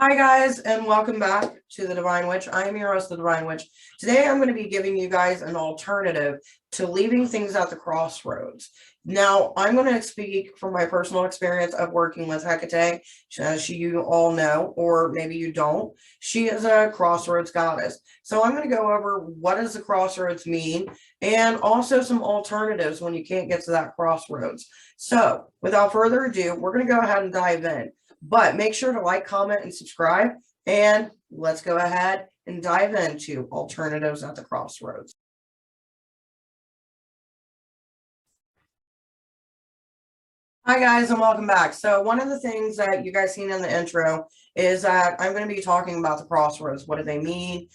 Hi guys, and welcome back to the Divine Witch. I am your host, the Divine Witch. Today I'm going to be giving you guys an alternative to leaving things at the crossroads. Now, I'm going to speak from my personal experience of working with Hekate, as you all know, or maybe you don't. She is a crossroads goddess. So I'm going to go over what does the crossroads mean, and also some alternatives when you can't get to that crossroads. So without further ado, we're going to go ahead and dive in. But make sure to like, comment, and subscribe, and let's go ahead and dive into alternatives at the crossroads. Hi guys, and welcome back. So one of the things that you guys seen in the intro is that I'm going to be talking about the crossroads. What do they mean?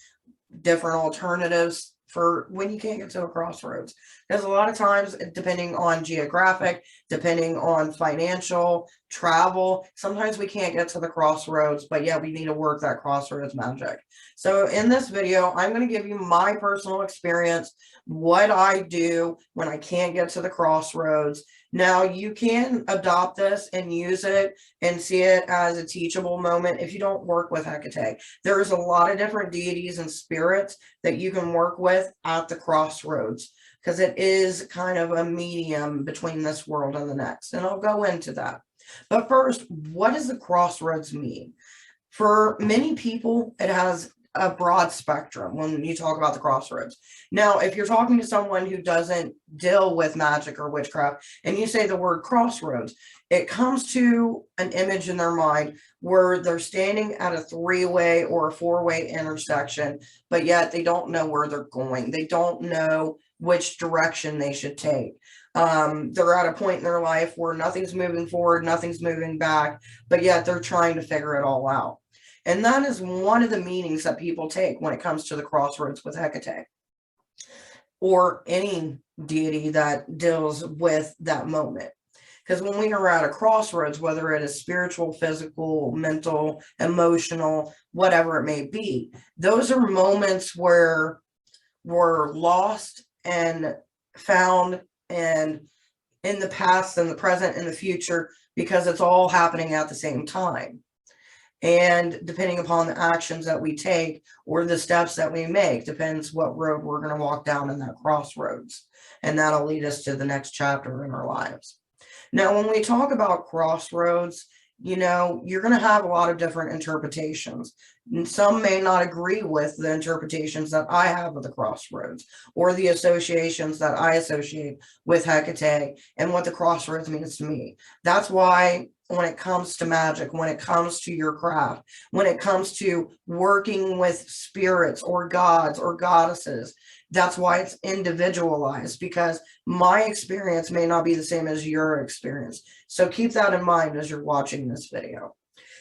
Different alternatives for when you can't get to a crossroads. Because a lot of times, depending on geographic, depending on financial, travel, sometimes we can't get to the crossroads, but yeah, we need to work that crossroads magic. So in this video, I'm going to give you my personal experience, what I do when I can't get to the crossroads. Now, you can adopt this and use it and see it as a teachable moment if you don't work with Hekate. There's a lot of different deities and spirits that you can work with at the crossroads, because it is kind of a medium between this world and the next, and I'll go into that. But first, what does the crossroads mean? For many people, it has a broad spectrum when you talk about the crossroads. Now, if you're talking to someone who doesn't deal with magic or witchcraft, and you say the word crossroads, it comes to an image in their mind where they're standing at a three-way or a four-way intersection, but yet they don't know where they're going. They don't know which direction they should take. They're at a point in their life where nothing's moving forward, nothing's moving back, but yet they're trying to figure it all out. And that is one of the meanings that people take when it comes to the crossroads with Hekate, or any deity that deals with that moment. Because when we are at a crossroads, whether it is spiritual, physical, mental, emotional, whatever it may be, those are moments where we're lost and found, and in the past and the present and the future, because it's all happening at the same time. And depending upon the actions that we take or the steps that we make, depends what road we're going to walk down in that crossroads. And that'll lead us to the next chapter in our lives. Now, when we talk about crossroads, you know, you're going to have a lot of different interpretations. And some may not agree with the interpretations that I have of the crossroads, or the associations that I associate with Hekate and what the crossroads means to me. That's why when it comes to magic, when it comes to your craft, when it comes to working with spirits or gods or goddesses, that's why it's individualized, because my experience may not be the same as your experience. So keep that in mind as you're watching this video.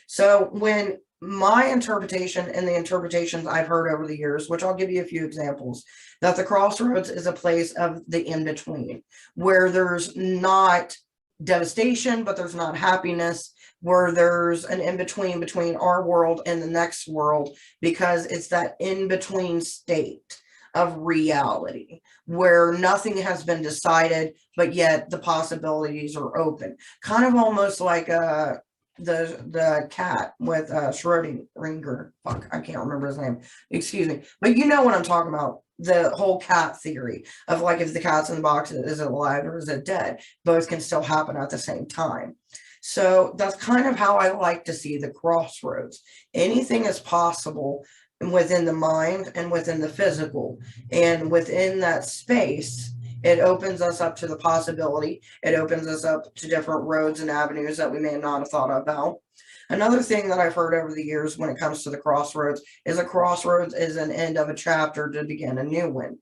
So when my interpretation and the interpretations I've heard over the years, which I'll give you a few examples, that the crossroads is a place of the in-between, where there's not devastation, but there's not happiness, where there's an in-between between our world and the next world, because it's that in-between state of reality where nothing has been decided, but yet the possibilities are open. Kind of almost like the cat with Schrodinger. Fuck, I can't remember his name. Excuse me. But you know what I'm talking about. The whole cat theory of, like, if the cat's in the box, is it alive or is it dead? Both can still happen at the same time. So that's kind of how I like to see the crossroads. Anything is possible within the mind and within the physical, and within that space, it opens us up to the possibility. It opens us up to different roads and avenues that we may not have thought about. Another thing that I've heard over the years when it comes to the crossroads is a crossroads is an end of a chapter to begin a new one.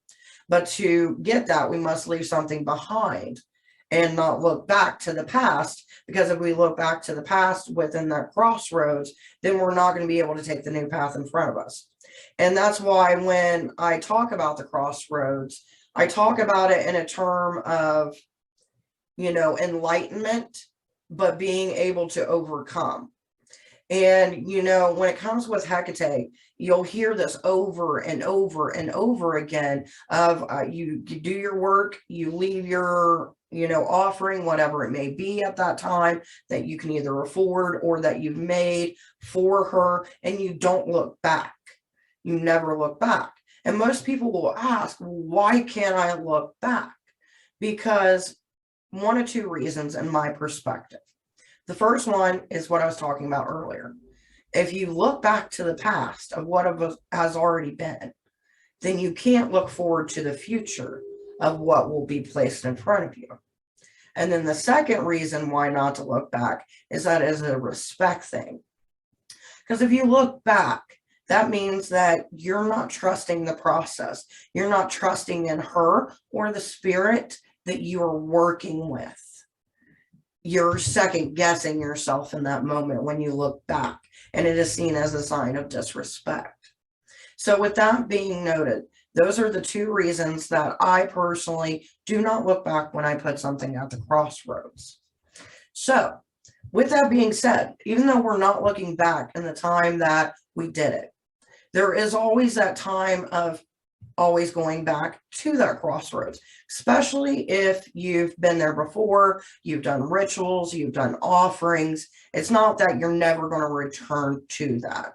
But to get that, we must leave something behind and not look back to the past, because if we look back to the past within that crossroads, then we're not going to be able to take the new path in front of us. And that's why when I talk about the crossroads, I talk about it in a term of, you know, enlightenment, but being able to overcome. And, you know, when it comes with Hekate, you'll hear this over and over and over again of you do your work, you leave your offering, whatever it may be at that time that you can either afford or that you've made for her, and you don't look back. You never look back. And most people will ask, why can't I look back? Because one of two reasons in my perspective. The first one is what I was talking about earlier. If you look back to the past of what has already been, then you can't look forward to the future of what will be placed in front of you. And then the second reason why not to look back is that it is a respect thing. Because if you look back, that means that you're not trusting the process. You're not trusting in her or the spirit that you are working with. You're second guessing yourself in that moment when you look back, and it is seen as a sign of disrespect. So with that being noted, those are the two reasons that I personally do not look back when I put something at the crossroads. So with that being said, even though we're not looking back in the time that we did it, there is always that time of always going back to that crossroads, especially if you've been there before, you've done rituals, you've done offerings. It's not that you're never going to return to that.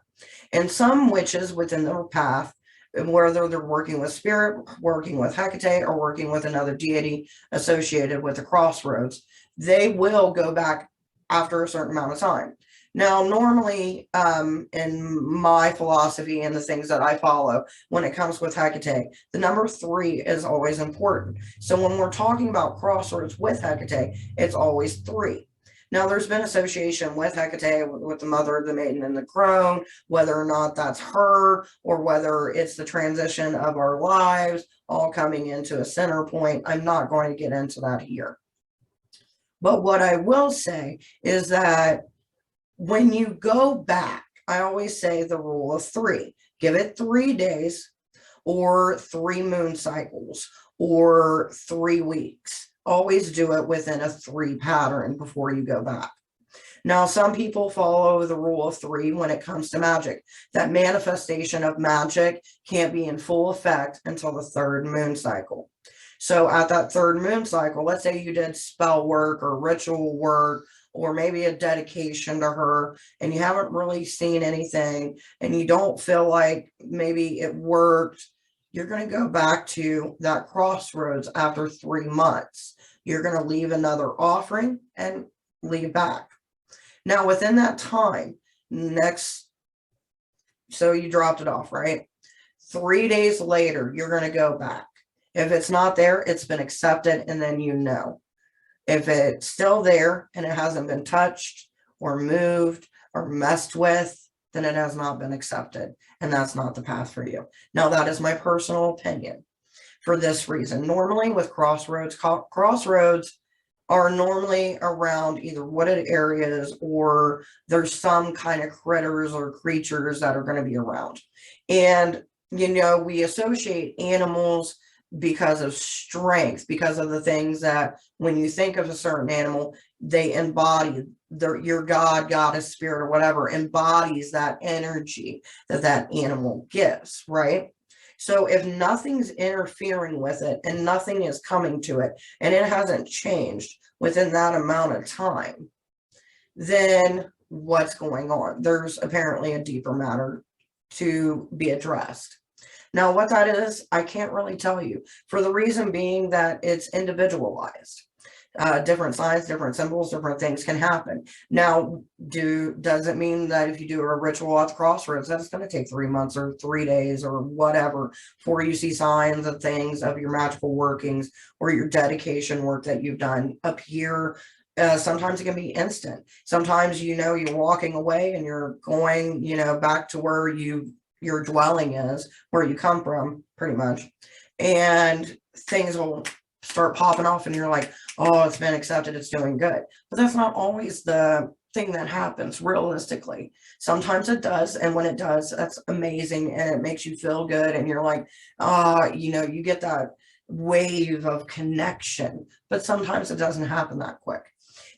And some witches within their path, whether they're working with spirit, working with Hekate, or working with another deity associated with the crossroads, they will go back after a certain amount of time. Now, normally, in my philosophy and the things that I follow, when it comes with Hekate, the number 3 is always important. So when we're talking about crossroads with Hekate, it's always 3. Now, there's been association with Hekate, with the mother of the maiden and the crone, whether or not that's her, or whether it's the transition of our lives, all coming into a center point. I'm not going to get into that here. But what I will say is that when you go back, I always say the rule of 3. Give it 3 days, or 3 moon cycles, or 3 weeks. Always do it within a 3 pattern before you go back. Now, some people follow the rule of 3 when it comes to magic. That manifestation of magic can't be in full effect until the 3rd moon cycle. So at that 3rd moon cycle, let's say you did spell work or ritual work, or maybe a dedication to her, and you haven't really seen anything, and you don't feel like maybe it worked, you're going to go back to that crossroads after 3 months. You're going to leave another offering and leave back. Now, within that time, so you dropped it off, right? 3 days later, you're going to go back. If it's not there, it's been accepted, and then you know. If it's still there and it hasn't been touched or moved or messed with, then it has not been accepted, and that's not the path for you. Now, that is my personal opinion for this reason. Normally with crossroads are normally around either wooded areas, or there's some kind of critters or creatures that are going to be around. And, we associate animals because of strength, because of the things that when you think of a certain animal, they embody your god, goddess, spirit, or whatever embodies that energy that animal gives, right? So if nothing's interfering with it and nothing is coming to it, and it hasn't changed within that amount of time, then what's going on? There's apparently a deeper matter to be addressed. Now, what that is, I can't really tell you, for the reason being that it's individualized. Different signs, different symbols, different things can happen. Now, does it mean that if you do a ritual at the crossroads, that it's going to take 3 months or 3 days or whatever before you see signs of things of your magical workings or your dedication work that you've done appear? Sometimes it can be instant. Sometimes, you're walking away and you're going, back to where your dwelling is, where you come from, pretty much, and things will start popping off and you're like, oh, it's been accepted, it's doing good. But that's not always the thing that happens realistically. Sometimes it does, and when it does, that's amazing, and it makes you feel good, and you're like, you get that wave of connection. But sometimes it doesn't happen that quick.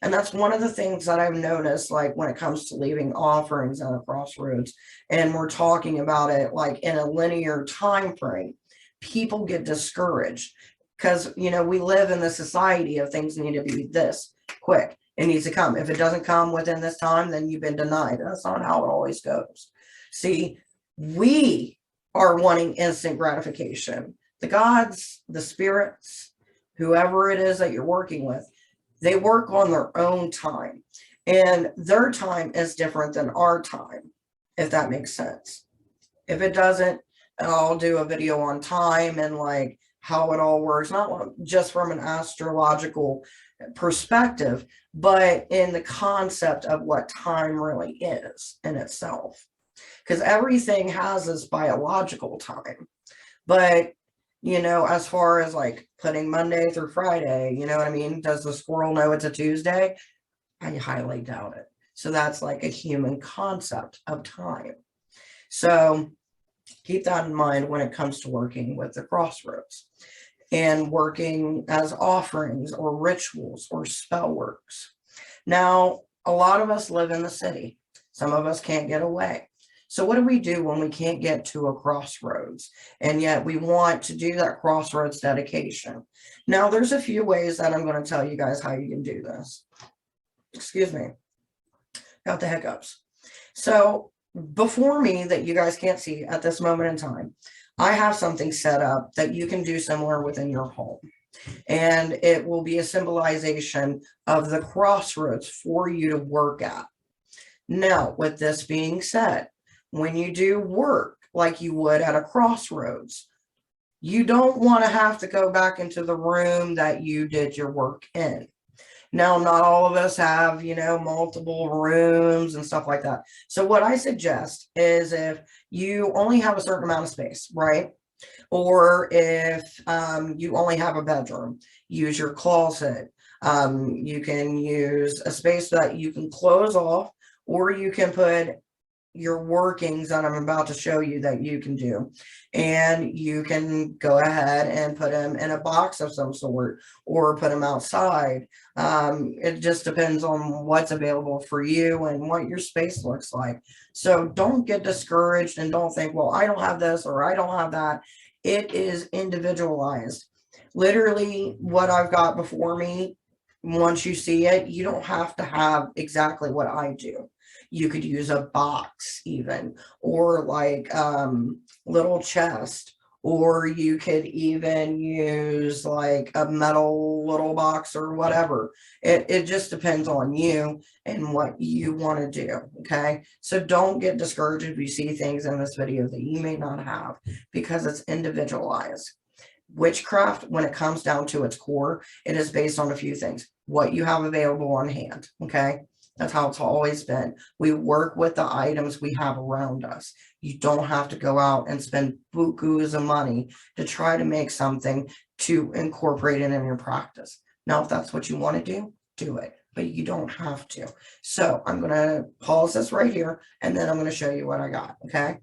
And that's one of the things that I've noticed, like when it comes to leaving offerings at a crossroads, and we're talking about it like in a linear time frame, people get discouraged. because, you know, we live in the society of things need to be this quick. It needs to come. If it doesn't come within this time, then you've been denied. That's not how it always goes. See, we are wanting instant gratification. The gods, the spirits, whoever it is that you're working with, they work on their own time. And their time is different than our time, if that makes sense. If it doesn't, I'll do a video on time and like how it all works, not just from an astrological perspective, but in the concept of what time really is in itself. Because everything has this biological time. But, you know, as far as like putting Monday through Friday, you know what I mean? Does the squirrel know it's a Tuesday? I highly doubt it. So that's like a human concept of time. So keep that in mind when it comes to working with the crossroads and working as offerings or rituals or spell works. Now, a lot of us live in the city. Some of us can't get away. So what do we do when we can't get to a crossroads and yet we want to do that crossroads dedication? Now, there's a few ways that I'm going to tell you guys how you can do this. Excuse me, got the hiccups. So before me that you guys can't see at this moment in time, I have something set up that you can do similar within your home. And it will be a symbolization of the crossroads for you to work at. Now, with this being said, when you do work like you would at a crossroads, you don't want to have to go back into the room that you did your work in. Now, not all of us have, you know, multiple rooms and stuff like that. So what I suggest is if you only have a certain amount of space, right? Or if you only have a bedroom, use your closet. You can use a space that you can close off, or you can put your workings that I'm about to show you that you can do. And you can go ahead and put them in a box of some sort or put them outside. It just depends on what's available for you and what your space looks like. So don't get discouraged and don't think, well, I don't have this or I don't have that. It is individualized. Literally what I've got before me, once you see it, you don't have to have exactly what I do. You could use a box even, or like little chest, or you could even use like a metal little box or whatever. It just depends on you and what you want to do. Okay, so don't get discouraged if you see things in this video that you may not have, because it's individualized. Witchcraft, when it comes down to its core, it is based on a few things. What you have available on hand. Okay, that's how it's always been. We work with the items we have around us. You don't have to go out and spend bukus of money to try to make something to incorporate it in your practice. Now, if that's what you want to do it, but you don't have to. So I'm going to pause this right here, and then I'm going to show you what I got, okay?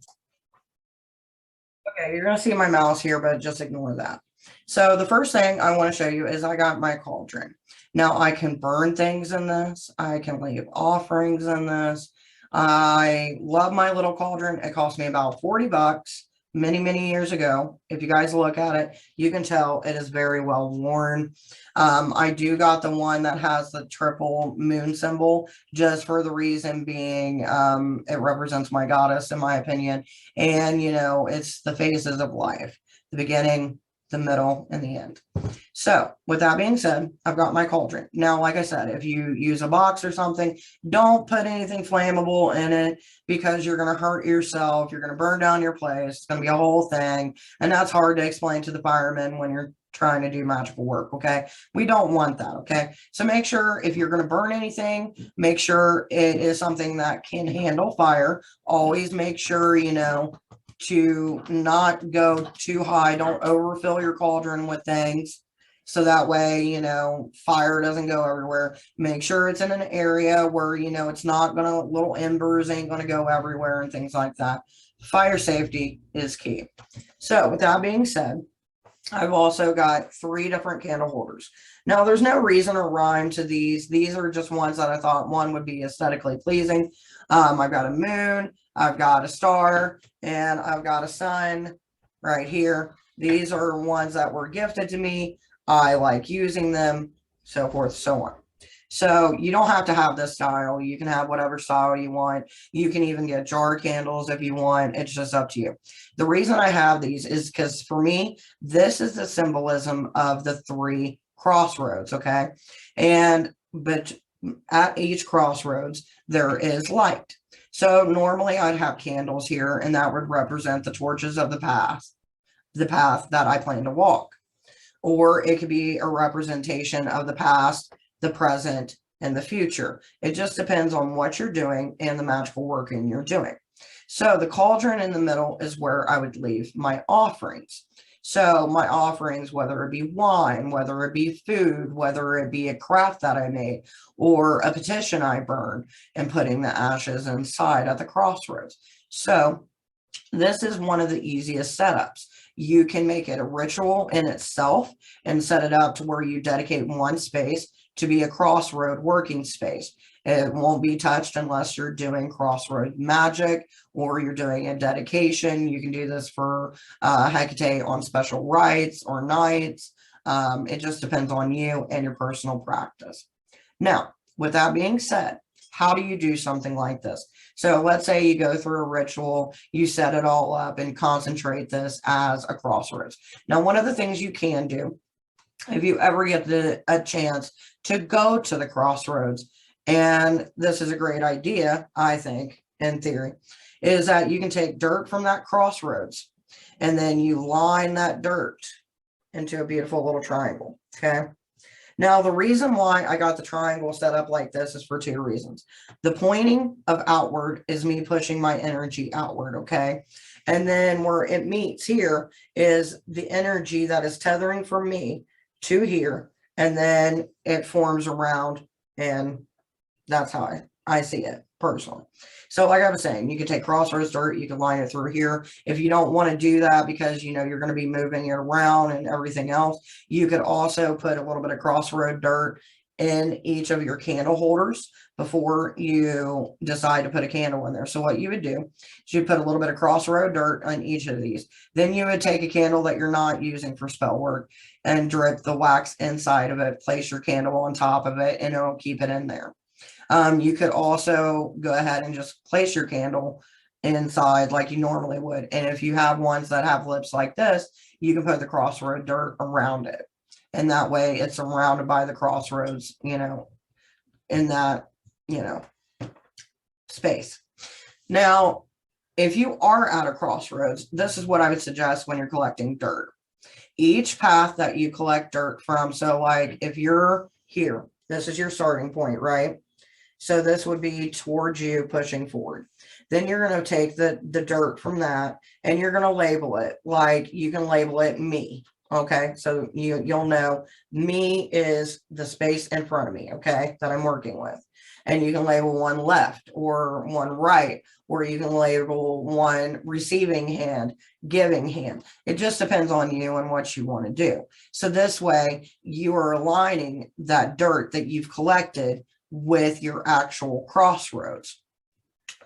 Okay, you're going to see my mouse here, but just ignore that. So the first thing I want to show you is I got my cauldron. Now I can burn things in this. I can leave offerings in this. I love my little cauldron. It cost me about 40 bucks many, many years ago. If you guys look at it, you can tell it is very well worn. I do got the one that has the triple moon symbol, just for the reason being it represents my goddess, in my opinion. And, you know, it's the phases of life, the beginning, the middle, and the end. So with that being said, I've got my cauldron. Now, like I said, if you use a box or something, don't put anything flammable in it, because you're going to hurt yourself. You're going to burn down your place. It's going to be a whole thing. And that's hard to explain to the firemen when you're trying to do magical work. Okay, we don't want that. Okay, so make sure if you're going to burn anything, make sure it is something that can handle fire. Always make sure, you know, to not go too high. Don't overfill your cauldron with things, so that way, you know, fire doesn't go everywhere. Make sure it's in an area where, you know, it's not gonna, little embers ain't gonna go everywhere and things like that. Fire safety is key. So with that being said, I've also got 3 different candle holders. Now, there's no reason or rhyme to these. These are just ones that I thought one would be aesthetically pleasing. I've got a moon, I've got a star, and I've got a sun right here. These are ones that were gifted to me. I like using them, so forth, so on. So you don't have to have this style. You can have whatever style you want. You can even get jar candles if you want. It's just up to you. The reason I have these is because for me, this is the symbolism of the 3 crossroads, okay? But at each crossroads, there is light. So normally I'd have candles here, and that would represent the torches of the path that I plan to walk. Or it could be a representation of the past, the present, and the future. It just depends on what you're doing and the magical working you're doing. So the cauldron in the middle is where I would leave my offerings. So my offerings, whether it be wine, whether it be food, whether it be a craft that I made, or a petition I burned, and putting the ashes inside at the crossroads. So this is one of the easiest setups. You can make it a ritual in itself and set it up to where you dedicate one space to be a crossroad working space. It won't be touched unless you're doing crossroad magic or you're doing a dedication. You can do this for Hekate on special rites or nights. It just depends on you and your personal practice. Now, with that being said, how do you do something like this? So let's say you go through a ritual, you set it all up and concentrate this as a crossroads. Now, one of the things you can do, if you ever get a chance to go to the crossroads, and this is a great idea, I think, in theory, is that you can take dirt from that crossroads and then you line that dirt into a beautiful little triangle, okay? Now, the reason why I got the triangle set up like this is for 2 reasons. The pointing of outward is me pushing my energy outward, okay? And then where it meets here is the energy that is tethering from me to here, and then it forms around, and that's how I see it personally. So like I was saying, you can take crossroads dirt, you can line it through here. If you don't want to do that because you know you're going to be moving it around and everything else, you could also put a little bit of crossroad dirt in each of your candle holders before you decide to put a candle in there. So what you would do is you put a little bit of crossroad dirt on each of these. Then you would take a candle that you're not using for spell work and drip the wax inside of it, place your candle on top of it, and it'll keep it in there. You could also go ahead and just place your candle inside like you normally would. And if you have ones that have lips like this, you can put the crossroad dirt around it. And that way it's surrounded by the crossroads, you know, in that, you know, space. Now, if you are at a crossroads, this is what I would suggest when you're collecting dirt. Each path that you collect dirt from, so like if you're here, this is your starting point, right? So this would be towards you pushing forward. Then you're going to take the dirt from that and you're going to label it. Like you can label it me. Okay. So you'll know me is the space in front of me. Okay. That I'm working with. And you can label one left or one right, or you can label one receiving hand, giving hand. It just depends on you and what you want to do. So this way you are aligning that dirt that you've collected with your actual crossroads.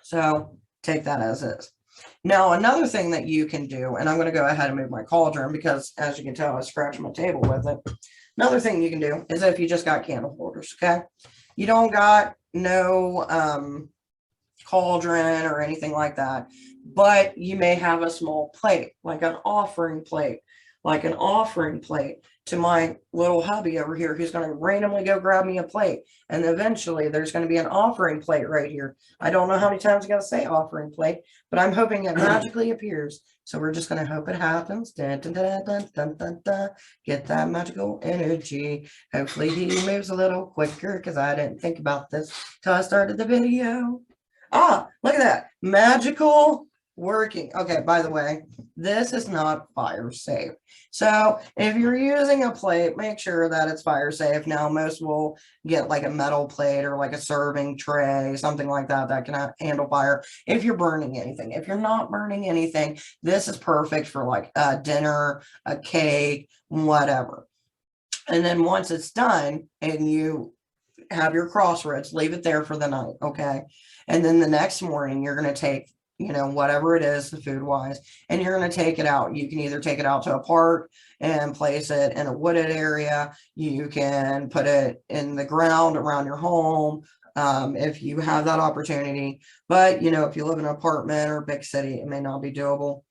So take that as is. Now, another thing that you can do, and I'm going to go ahead and move my cauldron because as you can tell, I scratched my table with it. Another thing you can do is if you just got candle holders, okay? You don't got no cauldron or anything like that, but you may have a small plate, like an offering plate, to my little hubby over here who's going to randomly go grab me a plate. And eventually there's going to be an offering plate right here. I don't know how many times I got to say offering plate, but I'm hoping it magically appears. So we're just going to hope it happens. Dun, dun, dun, dun, dun, dun, dun. Get that magical energy. Hopefully he moves a little quicker because I didn't think about this till I started the video. Ah, look at that. Magical working. Okay, by the way, this is not fire safe. So if you're using a plate, make sure that it's fire safe. Now, most will get like a metal plate or like a serving tray, something like that, that can handle fire if you're burning anything. If you're not burning anything, this is perfect for like a dinner, a cake, whatever. And then once it's done and you have your crossroads, leave it there for the night, okay? And then the next morning, you're going to take you know, whatever it is, the food wise, and you're going to take it out. You can either take it out to a park and place it in a wooded area. You can put it in the ground around your home, if you have that opportunity. But, you know, if you live in an apartment or big city, it may not be doable.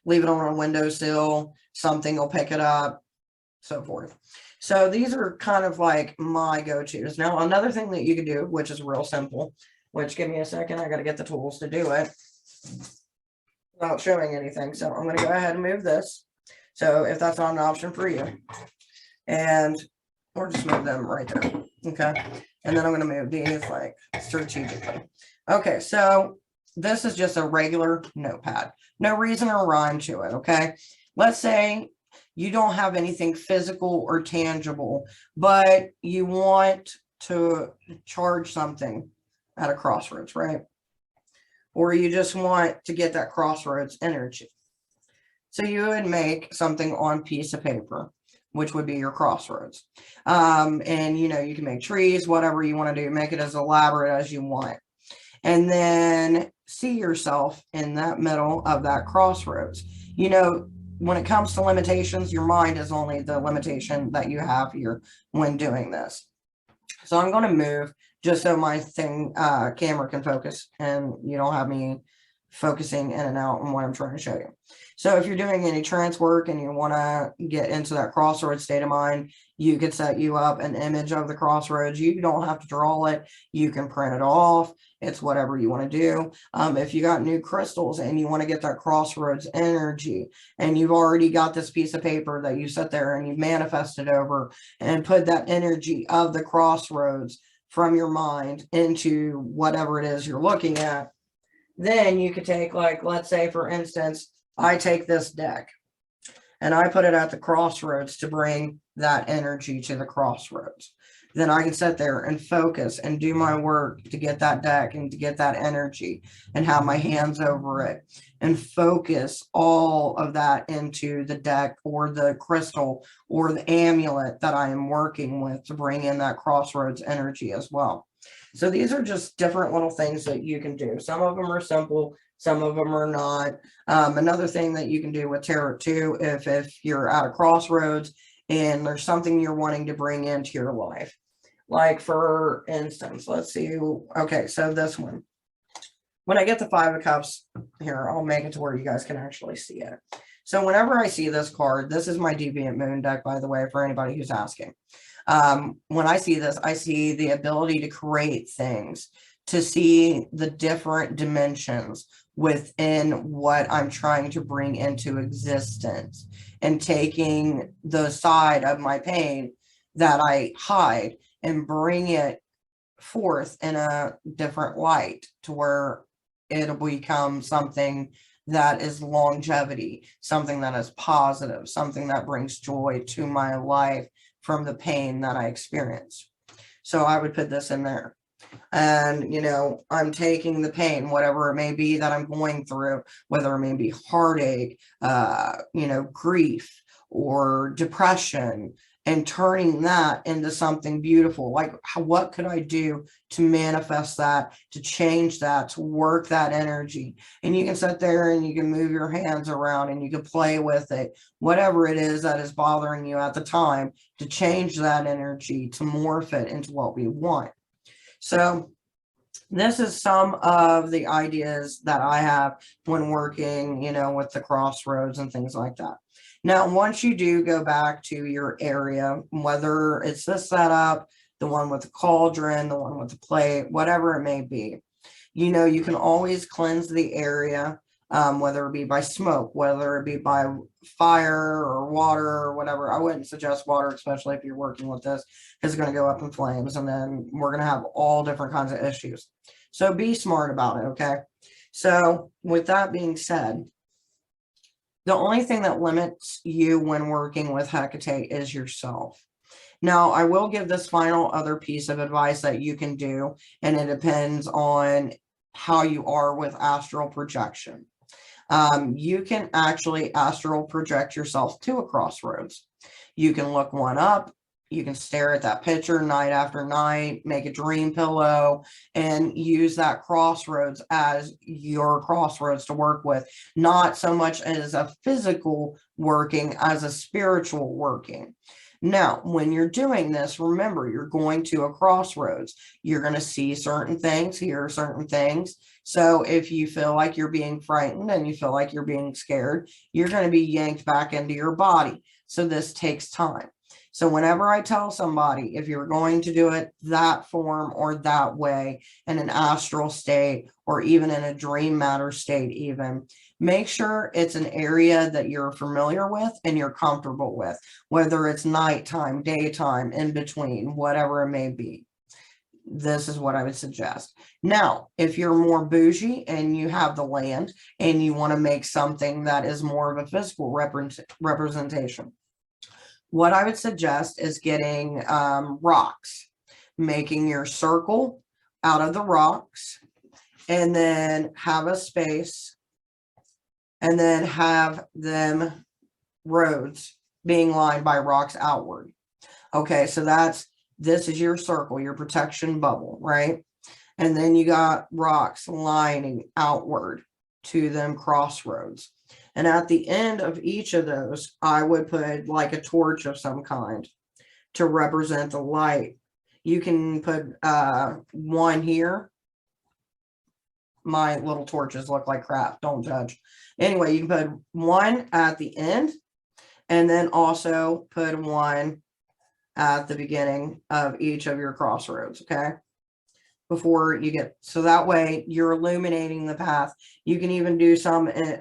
Leave it on a windowsill, something will pick it up, so forth. So these are kind of like my go-tos. Now, another thing that you can do, which is real simple, which, give me a second, I got to get the tools to do it without showing anything. So I'm going to go ahead and move this. So if that's not an option for you, and or just move them right there. Okay. And then I'm going to move these like strategically. Okay. So this is just a regular notepad. No reason or rhyme to it. Okay. Let's say you don't have anything physical or tangible, but you want to charge something at a Crossroads, right? Or you just want to get that Crossroads energy. So you would make something on piece of paper, which would be your Crossroads. And, you know, you can make trees, whatever you want to do, make it as elaborate as you want. And then see yourself in that middle of that Crossroads. You know, when it comes to limitations, your mind is only the limitation that you have here when doing this. So I'm going to move just so my camera can focus and you don't have me focusing in and out on what I'm trying to show you. So if you're doing any trance work and you want to get into that Crossroads state of mind, you could set you up an image of the Crossroads. You don't have to draw it. You can print it off. It's whatever you want to do. If you got new crystals and you want to get that Crossroads energy, and you've already got this piece of paper that you sit there and you manifested over and put that energy of the Crossroads from your mind into whatever it is you're looking at, then you could take, like, let's say, for instance, I take this deck and I put it at the Crossroads to bring that energy to the Crossroads. Then I can sit there and focus and do my work to get that deck and to get that energy and have my hands over it and focus all of that into the deck or the crystal or the amulet that I am working with to bring in that Crossroads energy as well. So these are just different little things that you can do. Some of them are simple, some of them are not. Another thing that you can do with tarot too, if you're at a crossroads and there's something you're wanting to bring into your life. Like, for instance, let's see. Okay, so this one. When I get the Five of Cups here, I'll make it to where you guys can actually see it. So whenever I see this card, this is my Deviant Moon deck, by the way, for anybody who's asking. When I see this, I see the ability to create things, to see the different dimensions within what I'm trying to bring into existence, and taking the side of my pain that I hide and bring it forth in a different light to where it'll become something that is longevity, something that is positive, something that brings joy to my life from the pain that I experience. So I would put this in there. And, you know, I'm taking the pain, whatever it may be that I'm going through, whether it may be heartache, you know, grief or depression, and turning that into something beautiful. Like, what could I do to manifest that, to change that, to work that energy? And you can sit there and you can move your hands around and you can play with it, whatever it is that is bothering you at the time, to change that energy, to morph it into what we want. So this is some of the ideas that I have when working, you know, with the Crossroads and things like that. Now, once you do go back to your area, whether it's this setup, the one with the cauldron, the one with the plate, whatever it may be, you know, you can always cleanse the area, whether it be by smoke, whether it be by fire or water or whatever. I wouldn't suggest water, especially if you're working with this, because it's going to go up in flames and then we're going to have all different kinds of issues. So be smart about it, okay? So with that being said, the only thing that limits you when working with Hekate is yourself. Now, I will give this final other piece of advice that you can do, and it depends on how you are with astral projection. You can actually astral project yourself to a crossroads. You can look one up. You can stare at that picture night after night, make a dream pillow, and use that crossroads as your crossroads to work with, not so much as a physical working as a spiritual working. Now, when you're doing this, remember, you're going to a crossroads. You're going to see certain things, hear certain things. So if you feel like you're being frightened and you feel like you're being scared, you're going to be yanked back into your body. So this takes time. So whenever I tell somebody, if you're going to do it that form or that way in an astral state or even in a dream matter state even, make sure it's an area that you're familiar with and you're comfortable with, whether it's nighttime, daytime, in between, whatever it may be. This is what I would suggest. Now, if you're more bougie and you have the land and you want to make something that is more of a physical representation, what I would suggest is getting rocks, making your circle out of the rocks, and then have a space, and then have them roads being lined by rocks outward. Okay, so this is your circle, your protection bubble, right? And then you got rocks lining outward to them crossroads. And at the end of each of those, I would put like a torch of some kind to represent the light. You can put one here. My little torches look like crap. Don't judge. Anyway, you can put one at the end and then also put one at the beginning of each of your crossroads, okay? Before you get, so that way you're illuminating the path. You can even do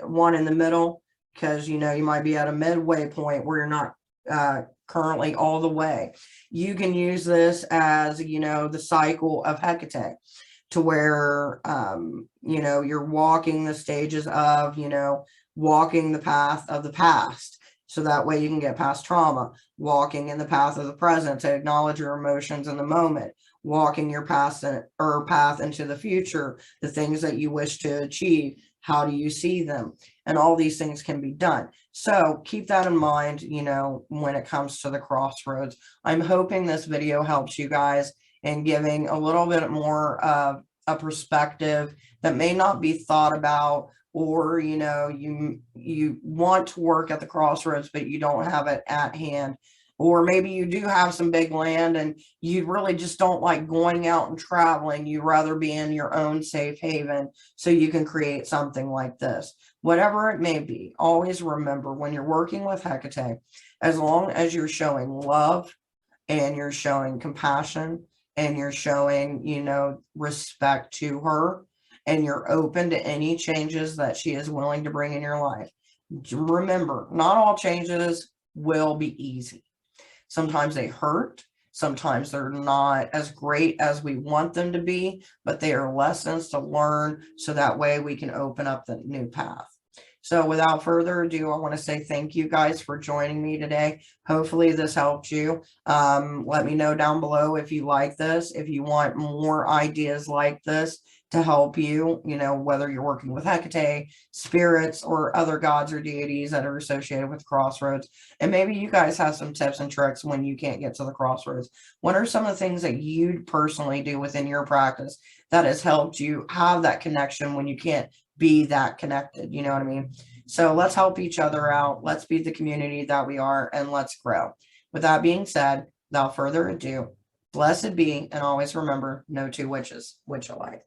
one in the middle, because you might be at a midway point where you're not currently all the way. You can use this as the cycle of Hekate, to where you're walking the stages of walking the path of the past, so that way you can get past trauma, walking in the path of the present to acknowledge your emotions in the moment, walking your path into the future, the things that you wish to achieve, how do you see them, and all these things can be done. So keep that in mind, when it comes to the crossroads. I'm hoping this video helps you guys in giving a little bit more of a perspective that may not be thought about, or you want to work at the crossroads but you don't have it at hand, or maybe you do have some big land and you really just don't like going out and traveling. You'd rather be in your own safe haven so you can create something like this. Whatever it may be, always remember, when you're working with Hekate, as long as you're showing love and you're showing compassion and you're showing respect to her, and you're open to any changes that she is willing to bring in your life. Remember, not all changes will be easy. Sometimes they hurt. Sometimes they're not as great as we want them to be, but they are lessons to learn, so that way we can open up the new path. So without further ado, I want to say thank you guys for joining me today. Hopefully this helped you. Let me know down below if you like this, if you want more ideas like this to help you, whether you're working with Hekate, spirits, or other gods or deities that are associated with crossroads. And maybe you guys have some tips and tricks when you can't get to the crossroads. What are some of the things that you personally do within your practice that has helped you have that connection when you can't be that connected? You know what I mean? So let's help each other out. Let's be the community that we are, and let's grow. With that being said, without further ado, blessed be, and always remember, no two witches witch alike.